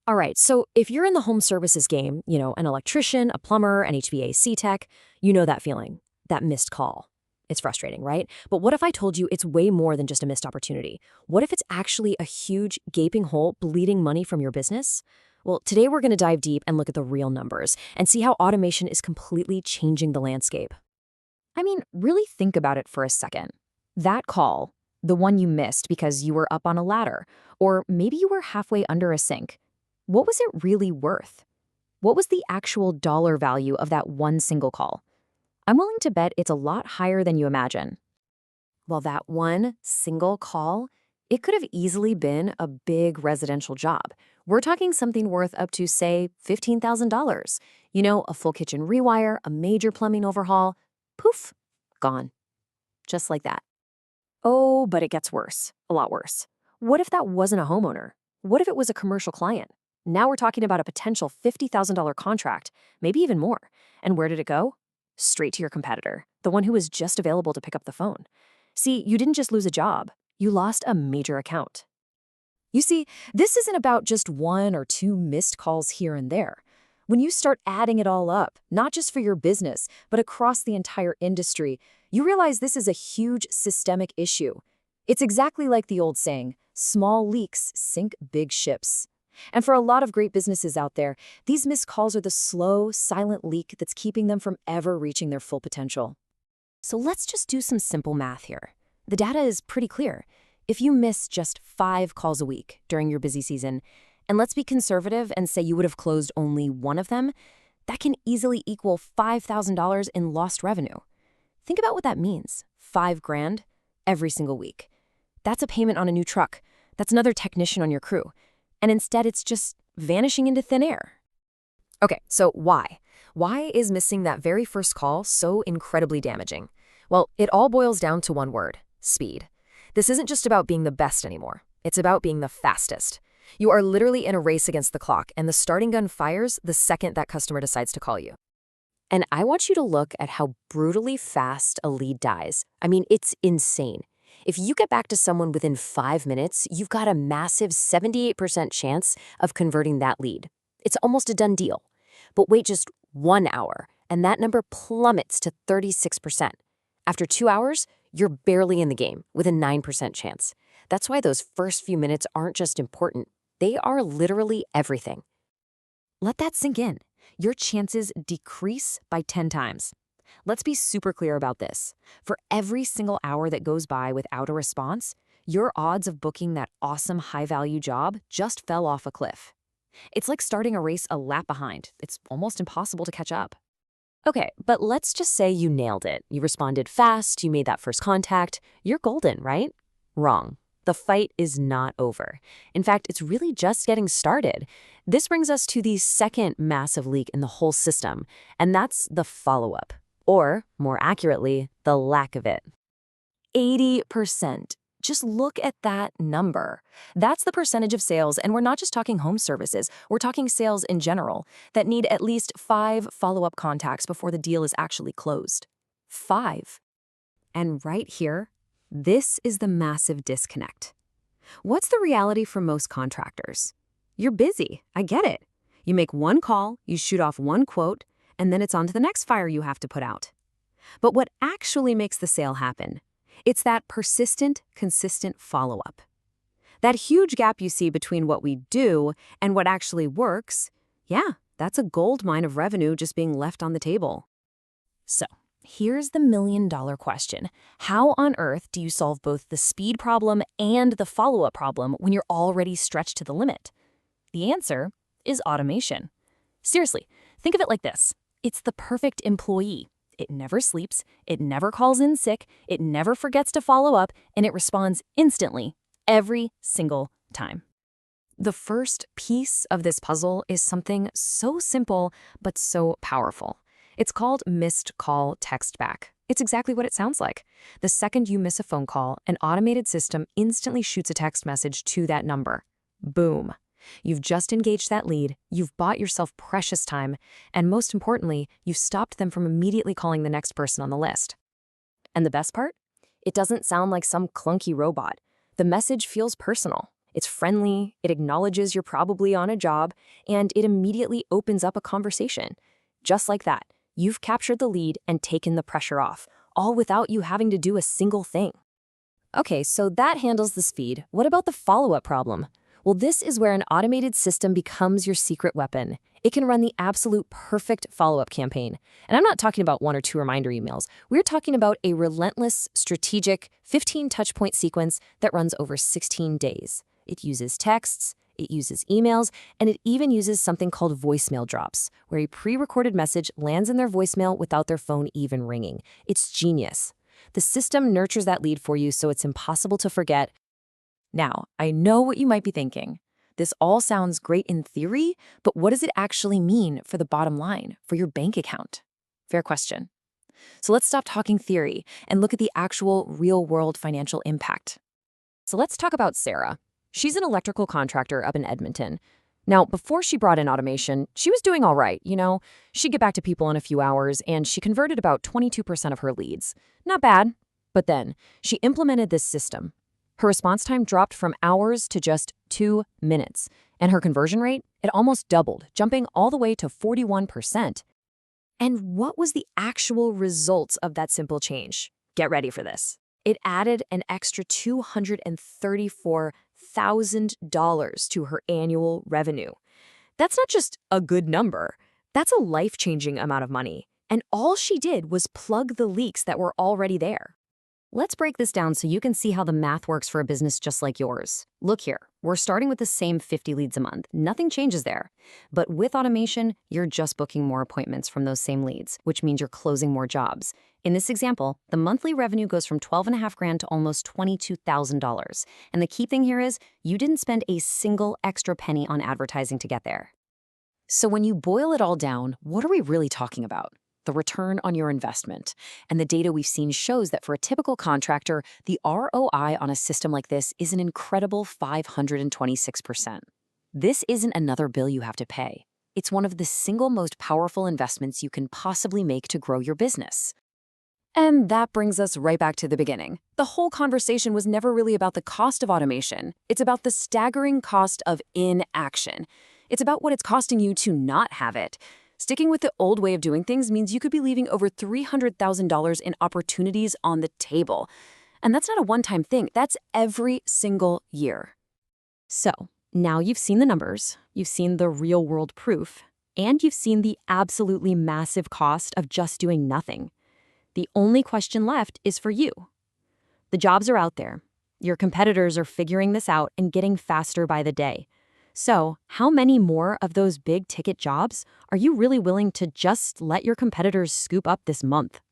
All right, so if you're in the home services game, an electrician, a plumber, an HVAC tech, you know that feeling, that missed call. It's frustrating, right? But what if I told you it's way more than just a missed opportunity? What if it's actually a huge, gaping hole bleeding money from your business? Well, today we're going to dive deep and look at the real numbers and see how automation is completely changing the landscape. I mean, really think about it for a second. That call, the one you missed because you were up on a ladder, or maybe you were halfway under a sink, what was it really worth? What was the actual dollar value of that one single call? I'm willing to bet it's a lot higher than you imagine. Well, that one single call, it could have easily been a big residential job. We're talking something worth up to, say, $15,000. A full kitchen rewire, a major plumbing overhaul. Poof, gone. Just like that. Oh, but it gets worse, a lot worse. What if that wasn't a homeowner? What if it was a commercial client? Now we're talking about a potential $50,000 contract, maybe even more. And where did it go? Straight to your competitor, the one who was just available to pick up the phone. See, you didn't just lose a job, you lost a major account. You see, this isn't about just one or two missed calls here and there. When you start adding it all up, not just for your business, but across the entire industry, you realize this is a huge systemic issue. It's exactly like the old saying, small leaks sink big ships. And for a lot of great businesses out there, these missed calls are the slow, silent leak that's keeping them from ever reaching their full potential. So let's just do some simple math here. The data is pretty clear. If you miss just 5 calls a week during your busy season, and let's be conservative and say you would have closed only one of them, that can easily equal $5,000 in lost revenue. Think about what that means. $5,000 every single week. That's a payment on a new truck. That's another technician on your crew. And instead, it's just vanishing into thin air. Okay, so why? Why is missing that very first call so incredibly damaging? Well, it all boils down to one word: speed. This isn't just about being the best anymore. It's about being the fastest. You are literally in a race against the clock, and the starting gun fires the second that customer decides to call you. And I want you to look at how brutally fast a lead dies. I mean, it's insane. If you get back to someone within 5 minutes, you've got a massive 78% chance of converting that lead. It's almost a done deal. But wait just 1 hour, and that number plummets to 36%. After 2 hours, you're barely in the game with a 9% chance. That's why those first few minutes aren't just important. They are literally everything. Let that sink in. Your chances decrease by 10 times. Let's be super clear about this. For every single hour that goes by without a response, your odds of booking that awesome high-value job just fell off a cliff. It's like starting a race a lap behind. It's almost impossible to catch up. Okay, but let's just say you nailed it. You responded fast, you made that first contact. You're golden, right? Wrong. The fight is not over. In fact, it's really just getting started. This brings us to the second massive leak in the whole system, and that's the follow-up. Or, more accurately, the lack of it. 80%. Just look at that number. That's the percentage of sales, and we're not just talking home services, we're talking sales in general, that need at least 5 follow-up contacts before the deal is actually closed. 5. And right here, this is the massive disconnect. What's the reality for most contractors? You're busy, I get it. You make one call, you shoot off one quote, and then it's on to the next fire you have to put out. But what actually makes the sale happen? It's that persistent, consistent follow-up. That huge gap you see between what we do and what actually works, yeah, that's a gold mine of revenue just being left on the table. So, here's the million-dollar question. How on earth do you solve both the speed problem and the follow-up problem when you're already stretched to the limit? The answer is automation. Seriously, think of it like this. It's the perfect employee. It never sleeps, it never calls in sick, it never forgets to follow up, and it responds instantly, every single time. The first piece of this puzzle is something so simple but so powerful. It's called missed call text back. It's exactly what it sounds like. The second you miss a phone call, an automated system instantly shoots a text message to that number. Boom. You've just engaged that lead, you've bought yourself precious time, and most importantly, you've stopped them from immediately calling the next person on the list. And the best part? It doesn't sound like some clunky robot. The message feels personal. It's friendly, it acknowledges you're probably on a job, and it immediately opens up a conversation. Just like that, you've captured the lead and taken the pressure off, all without you having to do a single thing. Okay, so that handles the speed. What about the follow-up problem? Well, this is where an automated system becomes your secret weapon. It can run the absolute perfect follow-up campaign. And I'm not talking about 1 or 2 reminder emails. We're talking about a relentless, strategic, 15-touchpoint sequence that runs over 16 days. It uses texts, it uses emails, and it even uses something called voicemail drops, where a pre-recorded message lands in their voicemail without their phone even ringing. It's genius. The system nurtures that lead for you so it's impossible to forget. Now, I know what you might be thinking. This all sounds great in theory, but what does it actually mean for the bottom line, for your bank account? Fair question. So let's stop talking theory and look at the actual real-world financial impact. So let's talk about Sarah. She's an electrical contractor up in Edmonton. Now, before she brought in automation, she was doing all right, She'd get back to people in a few hours, and she converted about 22% of her leads. Not bad. But then, she implemented this system. Her response time dropped from hours to just 2 minutes, and her conversion rate, it almost doubled, jumping all the way to 41%. And what was the actual results of that simple change? Get ready for this. It added an extra $234,000 to her annual revenue. That's not just a good number. That's a life-changing amount of money. And all she did was plug the leaks that were already there. Let's break this down so you can see how the math works for a business just like yours. Look here, we're starting with the same 50 leads a month. Nothing changes there. But with automation, you're just booking more appointments from those same leads, which means you're closing more jobs. In this example, the monthly revenue goes from $12,500 to almost $22,000. And the key thing here is you didn't spend a single extra penny on advertising to get there. So when you boil it all down, what are we really talking about? The return on your investment. And the data we've seen shows that for a typical contractor, the ROI on a system like this is an incredible 526%. This isn't another bill you have to pay. It's one of the single most powerful investments you can possibly make to grow your business. And that brings us right back to the beginning. The whole conversation was never really about the cost of automation. It's about the staggering cost of inaction. It's about what it's costing you to not have it. Sticking with the old way of doing things means you could be leaving over $300,000 in opportunities on the table. And that's not a one-time thing. That's every single year. So, now you've seen the numbers, you've seen the real-world proof, and you've seen the absolutely massive cost of just doing nothing. The only question left is for you. The jobs are out there. Your competitors are figuring this out and getting faster by the day. So, how many more of those big ticket jobs are you really willing to just let your competitors scoop up this month?